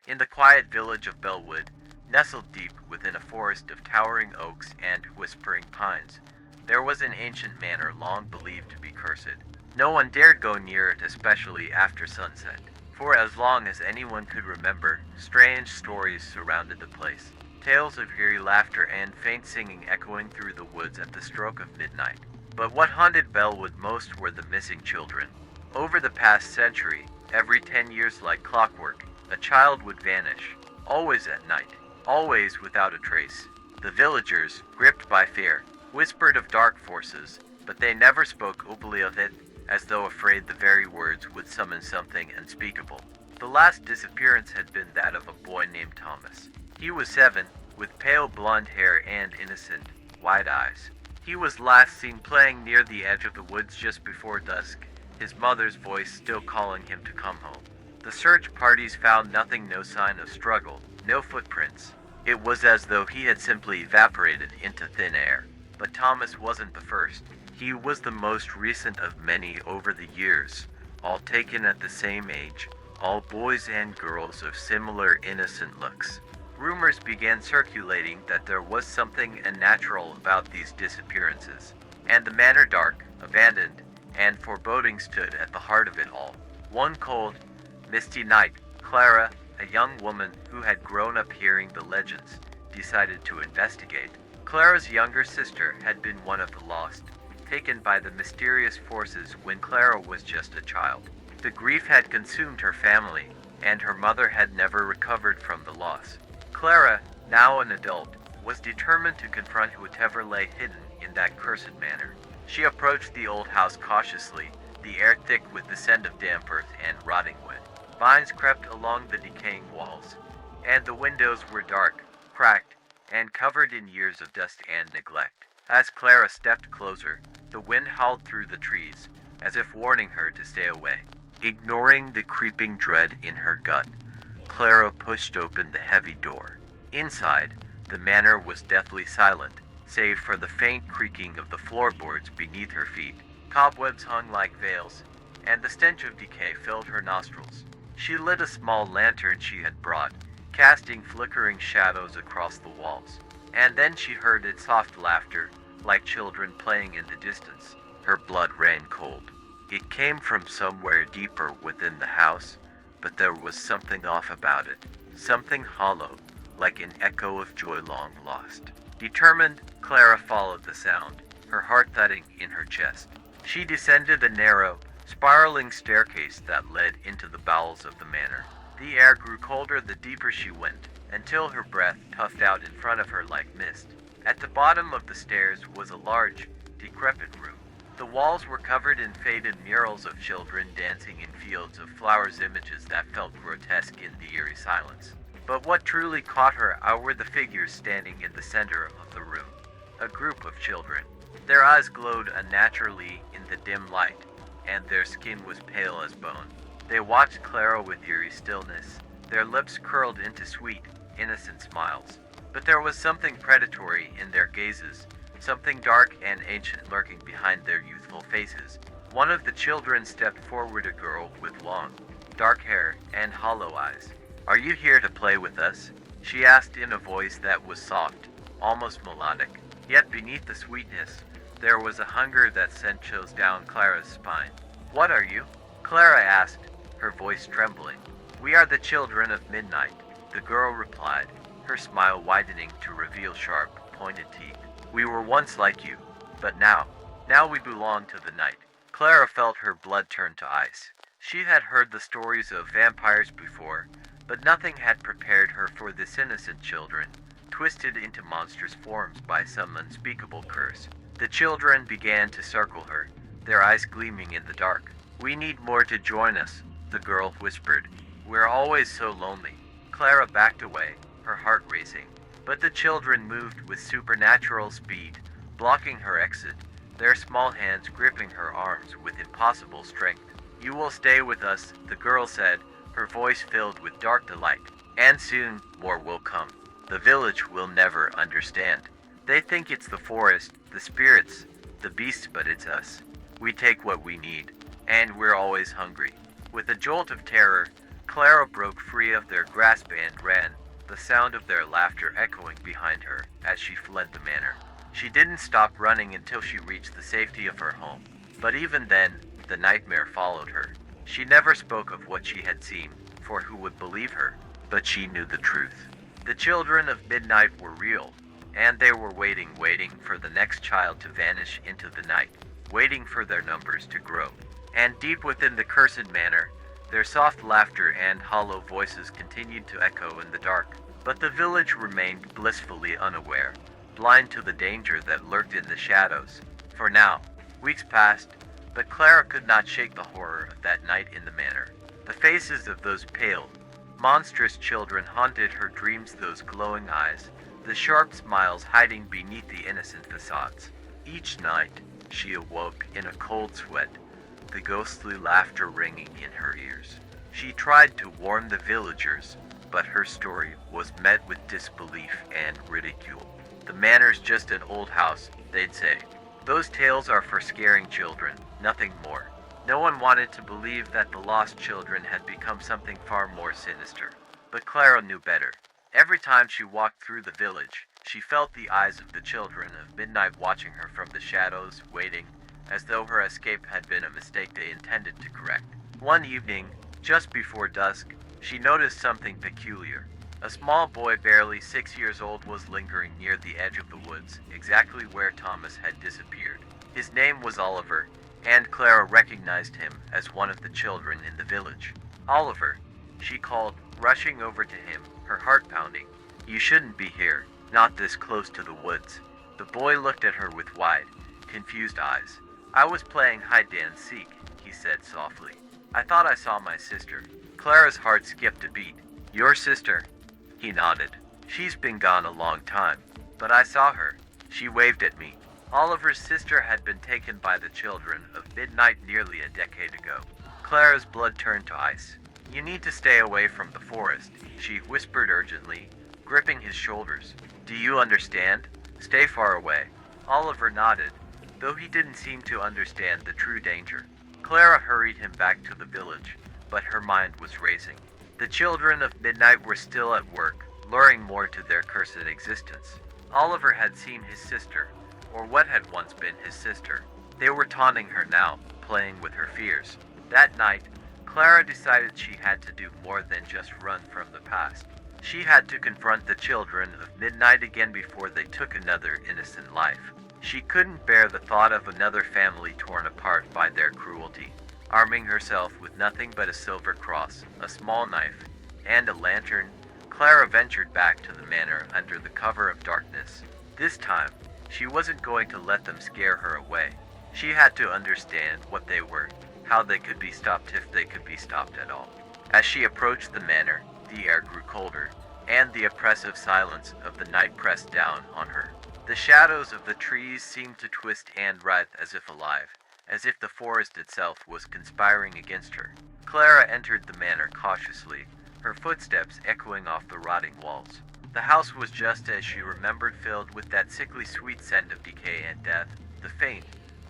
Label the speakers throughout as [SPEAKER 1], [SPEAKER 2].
[SPEAKER 1] In the quiet village of Bellwood, nestled deep within a forest of towering oaks and whispering pines, there was an ancient manor long believed to be cursed. No one dared go near it, especially after sunset. For as long as anyone could remember, strange stories surrounded the place. Tales of eerie laughter and faint singing echoing through the woods at the stroke of midnight. But what haunted Bellwood most were the missing children. Over the past century, every 10 years like clockwork, a child would vanish. Always at night. Always without a trace. The villagers, gripped by fear, whispered of dark forces, but they never spoke openly of it, as though afraid the very words would summon something unspeakable. The last disappearance had been that of a boy named Thomas. He was 7, with pale blonde hair and innocent, wide eyes. He was last seen playing near the edge of the woods just before dusk, his mother's voice still calling him to come home. The search parties found nothing, no sign of struggle, no footprints. It was as though he had simply evaporated into thin air. But Thomas wasn't the first. He was the most recent of many over the years, all taken at the same age, all boys and girls of similar innocent looks. Rumors began circulating that there was something unnatural about these disappearances, and the manor dark, abandoned, and foreboding stood at the heart of it all. One cold, misty night, Clara, a young woman who had grown up hearing the legends, decided to investigate. Clara's younger sister had been one of the lost, taken by the mysterious forces when Clara was just a child. The grief had consumed her family, and her mother had never recovered from the loss. Clara, now an adult, was determined to confront whatever lay hidden in that cursed manor. She approached the old house cautiously, the air thick with the scent of damp earth and rotting wood. Vines crept along the decaying walls, and the windows were dark, cracked, and covered in years of dust and neglect. As Clara stepped closer, the wind howled through the trees, as if warning her to stay away. Ignoring the creeping dread in her gut, Clara pushed open the heavy door. Inside, the manor was deathly silent, save for the faint creaking of the floorboards beneath her feet. Cobwebs hung like veils, and the stench of decay filled her nostrils. She lit a small lantern she had brought, casting flickering shadows across the walls. And then she heard its soft laughter, like children playing in the distance. Her blood ran cold. It came from somewhere deeper within the house, but there was something off about it, something hollow, like an echo of joy long lost. Determined, Clara followed the sound, her heart thudding in her chest. She descended a narrow, spiraling staircase that led into the bowels of the manor. The air grew colder the deeper she went, until her breath puffed out in front of her like mist. At the bottom of the stairs was a large, decrepit room. The walls were covered in faded murals of children dancing in fields of flowers, images that felt grotesque in the eerie silence. But what truly caught her eye were the figures standing in the center of the room. A group of children. Their eyes glowed unnaturally in the dim light, and their skin was pale as bone. They watched Clara with eerie stillness, their lips curled into sweet, innocent smiles. But there was something predatory in their gazes, something dark and ancient lurking behind their youthful faces. One of the children stepped forward, a girl with long, dark hair and hollow eyes. "Are you here to play with us?" she asked in a voice that was soft, almost melodic. Yet beneath the sweetness, there was a hunger that sent chills down Clara's spine. "What are you?" Clara asked, her voice trembling. "We are the children of midnight," the girl replied, her smile widening to reveal sharp, pointed teeth. "We were once like you, but now we belong to the night." Clara felt her blood turn to ice. She had heard the stories of vampires before, but nothing had prepared her for this innocent children, twisted into monstrous forms by some unspeakable curse. The children began to circle her, their eyes gleaming in the dark. "We need more to join us," the girl whispered. "We're always so lonely." Clara backed away, her heart racing. But the children moved with supernatural speed, blocking her exit, their small hands gripping her arms with impossible strength. "You will stay with us," the girl said, her voice filled with dark delight. "And soon, more will come. The village will never understand. They think it's the forest, the spirits, the beasts, but it's us. We take what we need, and we're always hungry." With a jolt of terror, Clara broke free of their grasp and ran, the sound of their laughter echoing behind her as she fled the manor. She didn't stop running until she reached the safety of her home. But even then, the nightmare followed her. She never spoke of what she had seen, for who would believe her? But she knew the truth. The children of midnight were real, and they were waiting for the next child to vanish into the night, waiting for their numbers to grow. And deep within the cursed manor, their soft laughter and hollow voices continued to echo in the dark. But the village remained blissfully unaware, blind to the danger that lurked in the shadows. For now, weeks passed, but Clara could not shake the horror of that night in the manor. The faces of those pale, monstrous children haunted her dreams, those glowing eyes, the sharp smiles hiding beneath the innocent facades. Each night, she awoke in a cold sweat, the ghostly laughter ringing in her ears. She tried to warn the villagers, but her story was met with disbelief and ridicule. The manor's just an old house, they'd say. Those tales are for scaring children, nothing more. No one wanted to believe that the lost children had become something far more sinister. But Clara knew better. Every time she walked through the village, she felt the eyes of the children of midnight watching her from the shadows, waiting, as though her escape had been a mistake they intended to correct. One evening, just before dusk, she noticed something peculiar. A small boy barely 6 years old was lingering near the edge of the woods, exactly where Thomas had disappeared. His name was Oliver, and Clara recognized him as one of the children in the village. "Oliver," she called, rushing over to him, her heart pounding. "You shouldn't be here, not this close to the woods." The boy looked at her with wide, confused eyes. "I was playing hide and seek," he said softly. "I thought I saw my sister." Clara's heart skipped a beat. "Your sister?" He nodded. "She's been gone a long time, but I saw her. She waved at me." Oliver's sister had been taken by the children of midnight nearly a decade ago. Clara's blood turned to ice. "You need to stay away from the forest," she whispered urgently, gripping his shoulders. "Do you understand? Stay far away." Oliver nodded, though he didn't seem to understand the true danger. Clara hurried him back to the village, but her mind was racing. The children of midnight were still at work, luring more to their cursed existence. Oliver had seen his sister, or what had once been his sister. They were taunting her now, playing with her fears. That night, Clara decided she had to do more than just run from the past. She had to confront the children of midnight again before they took another innocent life. She couldn't bear the thought of another family torn apart by their cruelty. Arming herself with nothing but a silver cross, a small knife, and a lantern, Clara ventured back to the manor under the cover of darkness. This time, she wasn't going to let them scare her away. She had to understand what they were, how they could be stopped if they could be stopped at all. As she approached the manor, the air grew colder, and the oppressive silence of the night pressed down on her. The shadows of the trees seemed to twist and writhe as if alive, as if the forest itself was conspiring against her. Clara entered the manor cautiously, her footsteps echoing off the rotting walls. The house was just as she remembered, filled with that sickly sweet scent of decay and death, the faint,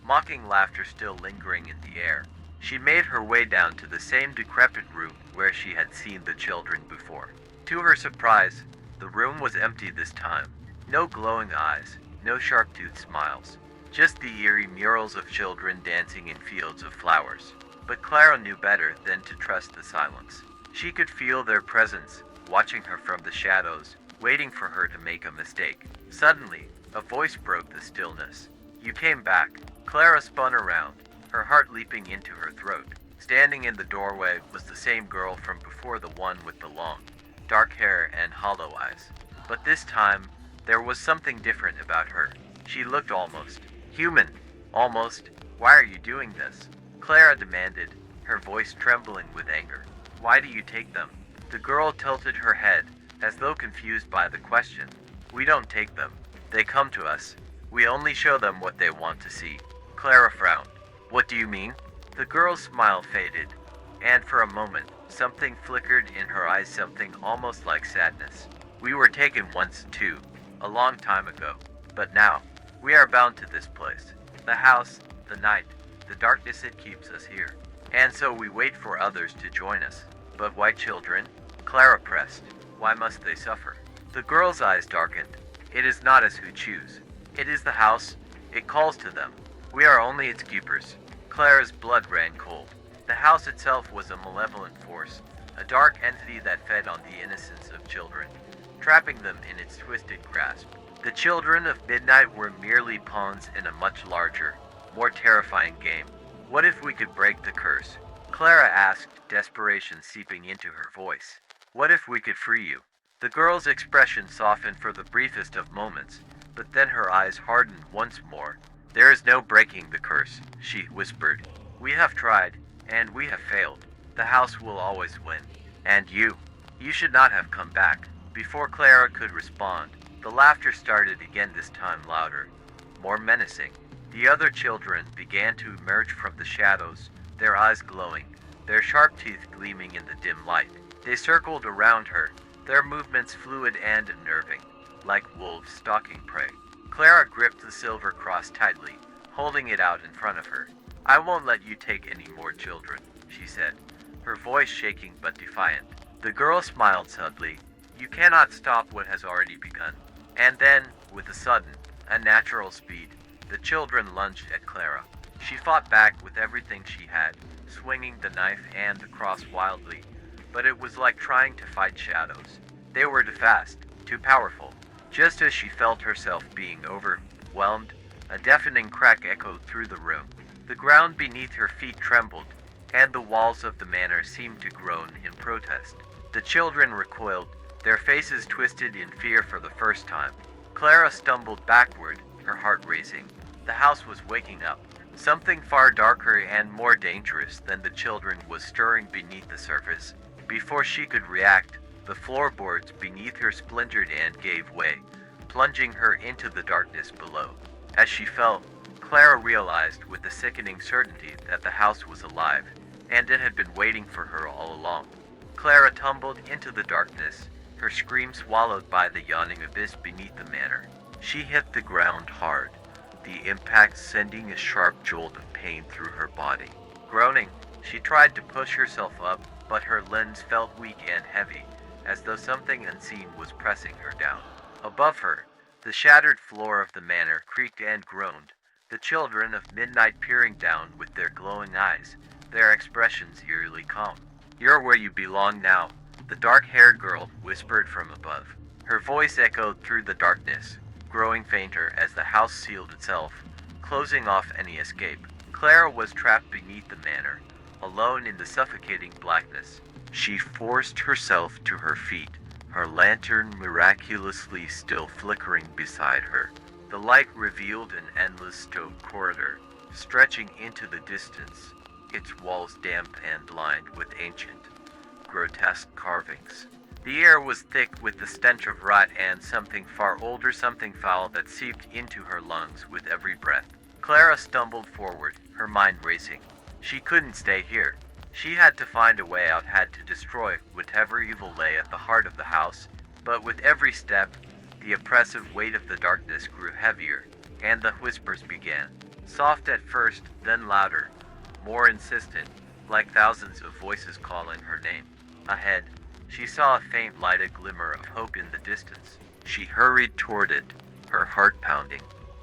[SPEAKER 1] mocking laughter still lingering in the air. She made her way down to the same decrepit room where she had seen the children before. To her surprise, the room was empty this time. No glowing eyes, no sharp-toothed smiles. Just the eerie murals of children dancing in fields of flowers. But Clara knew better than to trust the silence. She could feel their presence, watching her from the shadows, waiting for her to make a mistake. Suddenly, a voice broke the stillness. "You came back." Clara spun around, her heart leaping into her throat. Standing in the doorway was the same girl from before, the one with the long, dark hair and hollow eyes. But this time, there was something different about her. She looked almost human. Almost. "Why are you doing this?" Clara demanded, her voice trembling with anger. "Why do you take them?" The girl tilted her head, as though confused by the question. "We don't take them. They come to us. We only show them what they want to see." Clara frowned. "What do you mean?" The girl's smile faded, and for a moment, something flickered in her eyes, something almost like sadness. "We were taken once, too, a long time ago. But now, we are bound to this place. The house, the night, the darkness, it keeps us here. And so we wait for others to join us." But why children? Clara pressed. Why must they suffer? The girl's eyes darkened. It is not us who choose. It is the house. It calls to them. We are only its keepers. Clara's blood ran cold. The house itself was a malevolent force, a dark entity that fed on the innocence of children, trapping them in its twisted grasp. The children of midnight were merely pawns in a much larger, more terrifying game. What if we could break the curse? Clara asked, desperation seeping into her voice. What if we could free you? The girl's expression softened for the briefest of moments, but then her eyes hardened once more. There is no breaking the curse, she whispered. We have tried, and we have failed. The house will always win. And you should not have come back. Before Clara could respond, the laughter started again, this time louder, more menacing. The other children began to emerge from the shadows, their eyes glowing, their sharp teeth gleaming in the dim light. They circled around her, their movements fluid and unnerving, like wolves stalking prey. Clara gripped the silver cross tightly, holding it out in front of her. I won't let you take any more children, she said, her voice shaking but defiant. The girl smiled subtly. You cannot stop what has already begun. And then, with a sudden, unnatural speed, the children lunged at Clara. She fought back with everything she had, swinging the knife and the cross wildly, but it was like trying to fight shadows. They were too fast, too powerful. Just as she felt herself being overwhelmed, a deafening crack echoed through the room. The ground beneath her feet trembled, and the walls of the manor seemed to groan in protest. The children recoiled, their faces twisted in fear for the first time. Clara stumbled backward, her heart racing. The house was waking up. Something far darker and more dangerous than the children was stirring beneath the surface. Before she could react, the floorboards beneath her splintered and gave way, plunging her into the darkness below. As she fell, Clara realized with a sickening certainty that the house was alive, and it had been waiting for her all along. Clara tumbled into the darkness, her scream swallowed by the yawning abyss beneath the manor. She hit the ground hard, the impact sending a sharp jolt of pain through her body. Groaning, she tried to push herself up, but her limbs felt weak and heavy, as though something unseen was pressing her down. Above her, the shattered floor of the manor creaked and groaned, the children of midnight peering down with their glowing eyes, their expressions eerily calm. You're where you belong now, the dark-haired girl whispered from above. Her voice echoed through the darkness, growing fainter as the house sealed itself, closing off any escape. Clara was trapped beneath the manor, alone in the suffocating blackness. She forced herself to her feet, her lantern miraculously still flickering beside her. The light revealed an endless stone corridor, stretching into the distance, its walls damp and lined with ancient, grotesque carvings. The air was thick with the stench of rot and something far older, something foul that seeped into her lungs with every breath. Clara stumbled forward, her mind racing. She couldn't stay here. She had to find a way out, had to destroy whatever evil lay at the heart of the house. But with every step, the oppressive weight of the darkness grew heavier, and the whispers began. Soft at first, then louder, more insistent, like thousands of voices calling her name. Ahead, she saw a faint light, a glimmer of hope in the distance. She hurried toward it, her heart pounding.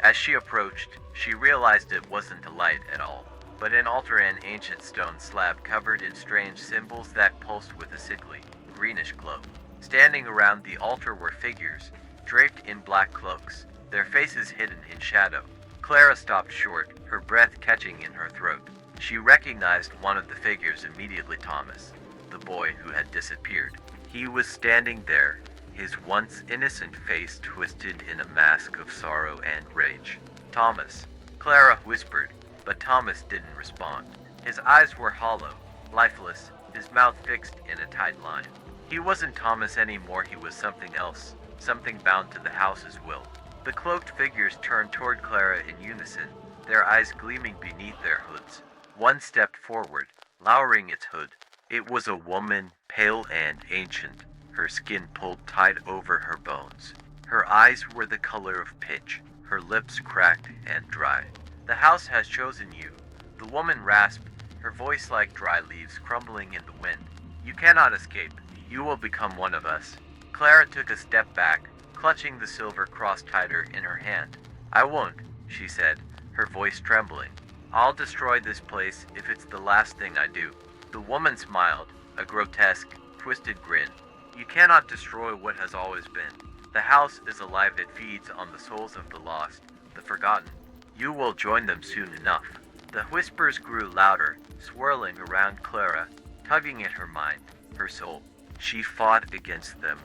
[SPEAKER 1] As she approached, she realized it wasn't a light at all, but an altar, an ancient stone slab covered in strange symbols that pulsed with a sickly, greenish glow. Standing around the altar were figures, draped in black cloaks, their faces hidden in shadow. Clara stopped short, her breath catching in her throat. She recognized one of the figures immediately, Thomas, the boy who had disappeared. He was standing there, his once innocent face twisted in a mask of sorrow and rage. Thomas, Clara whispered, but Thomas didn't respond. His eyes were hollow, lifeless, his mouth fixed in a tight line. He wasn't Thomas anymore, he was something else, something bound to the house's will. The cloaked figures turned toward Clara in unison, their eyes gleaming beneath their hoods. One stepped forward, lowering its hood. It was a woman, pale and ancient, her skin pulled tight over her bones. Her eyes were the color of pitch, her lips cracked and dry. The house has chosen you, the woman rasped, her voice like dry leaves crumbling in the wind. You cannot escape. You will become one of us. Clara took a step back, clutching the silver cross tighter in her hand. I won't, she said, her voice trembling. I'll destroy this place if it's the last thing I do. The woman smiled, a grotesque, twisted grin. You cannot destroy what has always been. The house is alive. It feeds on the souls of the lost, the forgotten. You will join them soon enough. The whispers grew louder, swirling around Clara, tugging at her mind, her soul. She fought against them,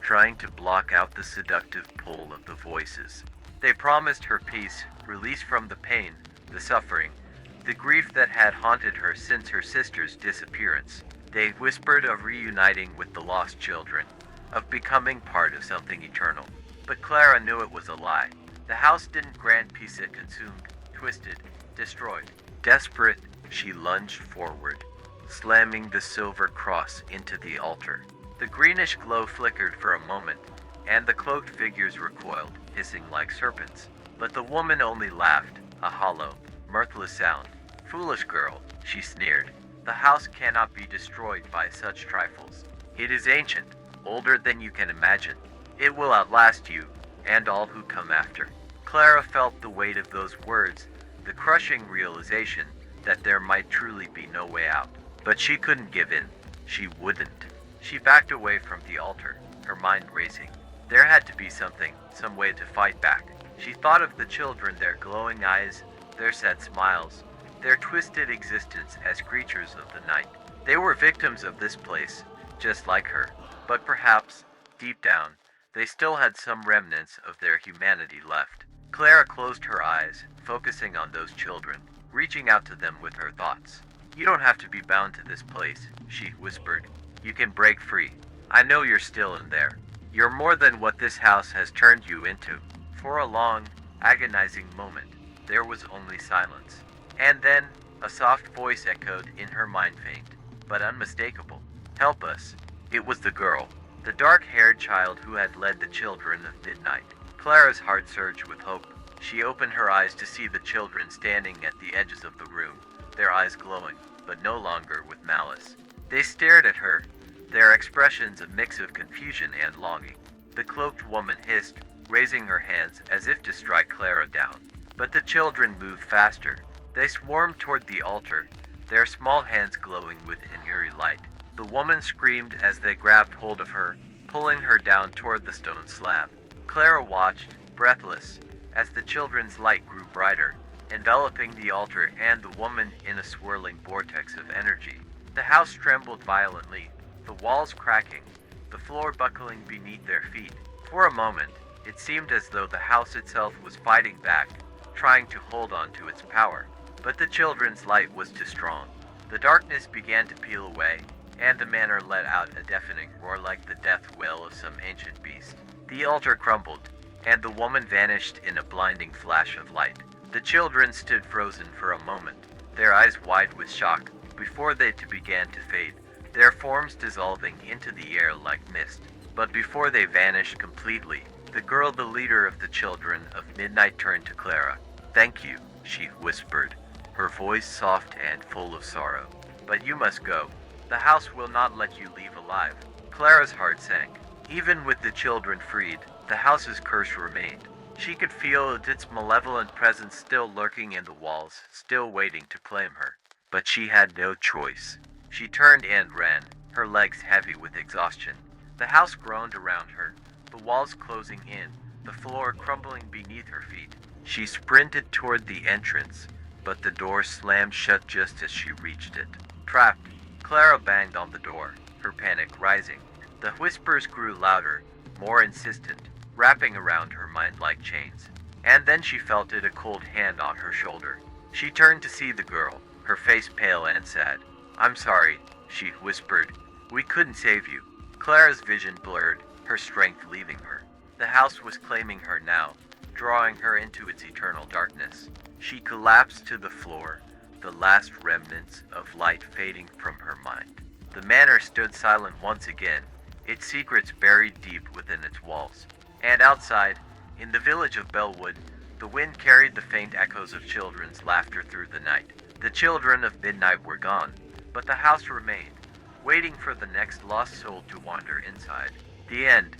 [SPEAKER 1] trying to block out the seductive pull of the voices. They promised her peace, release from the pain, the suffering, the grief that had haunted her since her sister's disappearance. They whispered of reuniting with the lost children, of becoming part of something eternal. But Clara knew it was a lie. The house didn't grant peace, it consumed, twisted, destroyed. Desperate, she lunged forward, slamming the silver cross into the altar. The greenish glow flickered for a moment, and the cloaked figures recoiled, hissing like serpents. But the woman only laughed, a hollow, mirthless sound. Foolish girl, she sneered. The house cannot be destroyed by such trifles. It is ancient, older than you can imagine. It will outlast you, and all who come after. Clara felt the weight of those words, the crushing realization that there might truly be no way out. But she couldn't give in. She wouldn't. She backed away from the altar, her mind racing. There had to be something, some way to fight back. She thought of the children, their glowing eyes, their sad smiles, their twisted existence as creatures of the night. They were victims of this place, just like her. But perhaps, deep down, they still had some remnants of their humanity left. Clara closed her eyes, focusing on those children, reaching out to them with her thoughts. You don't have to be bound to this place, she whispered. You can break free. I know you're still in there. You're more than what this house has turned you into. For a long, agonizing moment, there was only silence. And then, a soft voice echoed in her mind, faint, but unmistakable. Help us. It was the girl, the dark-haired child who had led the children of midnight. Clara's heart surged with hope. She opened her eyes to see the children standing at the edges of the room, their eyes glowing, but no longer with malice. They stared at her, their expressions a mix of confusion and longing. The cloaked woman hissed, raising her hands as if to strike Clara down. But the children moved faster. They swarmed toward the altar, their small hands glowing with an eerie light. The woman screamed as they grabbed hold of her, pulling her down toward the stone slab. Clara watched, breathless, as the children's light grew brighter, enveloping the altar and the woman in a swirling vortex of energy. The house trembled violently, the walls cracking, the floor buckling beneath their feet. For a moment, it seemed as though the house itself was fighting back, trying to hold on to its power. But the children's light was too strong. The darkness began to peel away, and the manor let out a deafening roar like the death wail of some ancient beast. The altar crumbled, and the woman vanished in a blinding flash of light. The children stood frozen for a moment, their eyes wide with shock, before they began to fade, their forms dissolving into the air like mist. But before they vanished completely, the girl, the leader of the children of midnight, turned to Clara. "Thank you," she whispered, her voice soft and full of sorrow. "But you must go. The house will not let you leave alive." Clara's heart sank. Even with the children freed, the house's curse remained. She could feel its malevolent presence still lurking in the walls, still waiting to claim her. But she had no choice. She turned and ran, her legs heavy with exhaustion. The house groaned around her, the walls closing in, the floor crumbling beneath her feet. She sprinted toward the entrance, but the door slammed shut just as she reached it. Trapped, Clara banged on the door, her panic rising. The whispers grew louder, more insistent, wrapping around her mind like chains. And then she felt a cold hand on her shoulder. She turned to see the girl, her face pale and sad. "I'm sorry," she whispered. "We couldn't save you." Clara's vision blurred, her strength leaving her. The house was claiming her now, drawing her into its eternal darkness. She collapsed to the floor, the last remnants of light fading from her mind. The manor stood silent once again, its secrets buried deep within its walls. And outside, in the village of Bellwood, the wind carried the faint echoes of children's laughter through the night. The children of midnight were gone, but the house remained, waiting for the next lost soul to wander inside. The end.